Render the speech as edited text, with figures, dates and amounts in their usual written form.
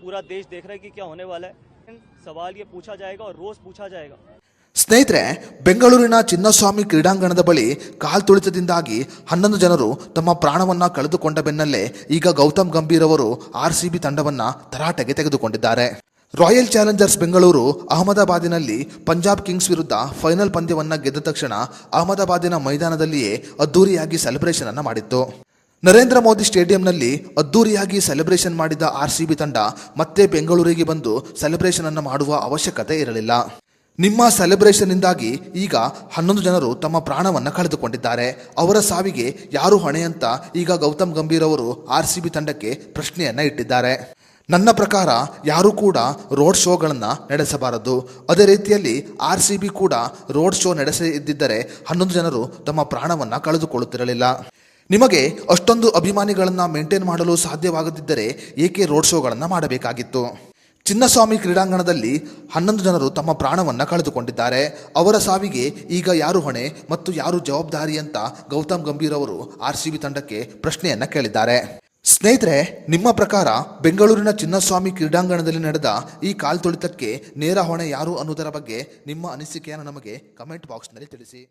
पूरा देश देख रहा है कि क्या होने वाला है। सवाल ये पूछा जाएगा और रोज पूछा जाएगा। ಸ್ನೇಹಿತರೆ, ಬೆಂಗಳೂರಿನ ಚಿನ್ನಸ್ವಾಮಿ ಕ್ರೀಡಾಂಗಣದ ಬಳಿ ಕಾಲ್ತುಳಿತದಿಂದಾಗಿ 11 ಜನರು ತಮ್ಮ ಪ್ರಾಣವನ್ನ ಕಳೆದುಕೊಂಡ ಬೆನ್ನಲ್ಲೇ ಈಗ ಗೌತಮ್ ಗಂಭೀರ್ ಅವರು ಆರ್ಸಿಬಿ ತಂಡವನ್ನ ತರಾಟೆಗೆ ತೆಗೆದುಕೊಂಡಿದ್ದಾರೆ. ರಾಯಲ್ ಚಾಲೆಂಜರ್ಸ್ ಬೆಂಗಳೂರು ಅಹಮದಾಬಾದಿನಲ್ಲಿ ಪಂಜಾಬ್ ಕಿಂಗ್ಸ್ ವಿರುದ್ಧ ಫೈನಲ್ ಪಂದ್ಯವನ್ನ ಗೆದ್ದ ತಕ್ಷಣ ಅಹಮದಾಬಾದಿನ ಮೈದಾನದಲ್ಲಿಯೇ ಅದ್ದೂರಿಯಾಗಿ ಸೆಲೆಬ್ರೇಷನ್ ಅನ್ನ ಮಾಡಿತ್ತು. ನರೇಂದ್ರ ಮೋದಿ ಸ್ಟೇಡಿಯಂನಲ್ಲಿ ಅದ್ದೂರಿಯಾಗಿ ಸೆಲೆಬ್ರೇಷನ್ ಮಾಡಿದ ಆರ್ಸಿಬಿ ತಂಡ ಮತ್ತೆ ಬೆಂಗಳೂರಿಗೆ ಬಂದು ಸೆಲೆಬ್ರೇಷನ್ ಅನ್ನು ಮಾಡುವ ಅವಶ್ಯಕತೆ ಇರಲಿಲ್ಲ. ನಿಮ್ಮ ಸೆಲೆಬ್ರೇಷನ್ ಇಂದಾಗಿ ಈಗ 11 ಜನರು ತಮ್ಮ ಪ್ರಾಣವನ್ನು ಕಳೆದುಕೊಂಡಿದ್ದಾರೆ. ಅವರ ಸಾವಿಗೆ ಯಾರು ಹೊಣೆ ಅಂತ ಈಗ ಗೌತಮ್ ಗಂಭೀರ್ ಅವರು ಆರ್ಸಿಬಿ ತಂಡಕ್ಕೆ ಪ್ರಶ್ನೆಯನ್ನ ಇಟ್ಟಿದ್ದಾರೆ. ನನ್ನ ಪ್ರಕಾರ ಯಾರೂ ಕೂಡ ರೋಡ್ ಶೋಗಳನ್ನು ನಡೆಸಬಾರದು. ಅದೇ ರೀತಿಯಲ್ಲಿ ಆರ್ಸಿಬಿ ಕೂಡ ರೋಡ್ ಶೋ ನಡೆಸದಿದ್ದರೆ 11 ಜನರು ತಮ್ಮ ಪ್ರಾಣವನ್ನು ಕಳೆದುಕೊಳ್ಳುತ್ತಿರಲಿಲ್ಲ. ನಿಮಗೆ ಅಷ್ಟೊಂದು ಅಭಿಮಾನಿಗಳನ್ನು ಮೇಂಟೈನ್ ಮಾಡಲು ಸಾಧ್ಯವಾಗದಿದ್ದರೆ ಏಕೆ ರೋಡ್ ಶೋಗಳನ್ನು ಮಾಡಬೇಕಾಗಿತ್ತು? ಚಿನ್ನಸ್ವಾಮಿ ಕ್ರೀಡಾಂಗಣದಲ್ಲಿ 11 ಜನರು ತಮ್ಮ ಪ್ರಾಣವನ್ನು ಕಳೆದುಕೊಂಡಿದ್ದಾರೆ. ಅವರ ಸಾವಿಗೆ ಈಗ ಯಾರು ಹೊಣೆ ಮತ್ತು ಯಾರು ಜವಾಬ್ದಾರಿ ಅಂತ ಗೌತಮ್ ಗಂಭೀರ್ ಅವರು ಆರ್ಸಿಬಿ ತಂಡಕ್ಕೆ ಪ್ರಶ್ನೆಯನ್ನ ಕೇಳಿದ್ದಾರೆ. ಸ್ನೇಹಿತರೆ, ನಿಮ್ಮ ಪ್ರಕಾರ ಬೆಂಗಳೂರಿನ ಚಿನ್ನಸ್ವಾಮಿ ಕ್ರೀಡಾಂಗಣದಲ್ಲಿ ನಡೆದ ಈ ಕಾಲ್ತುಳಿತಕ್ಕೆ ನೇರ ಹೊಣೆ ಯಾರು ಅನ್ನೋದರ ಬಗ್ಗೆ ನಿಮ್ಮ ಅನಿಸಿಕೆಯನ್ನು ನಮಗೆ ಕಮೆಂಟ್ ಬಾಕ್ಸ್ನಲ್ಲಿ ತಿಳಿಸಿ.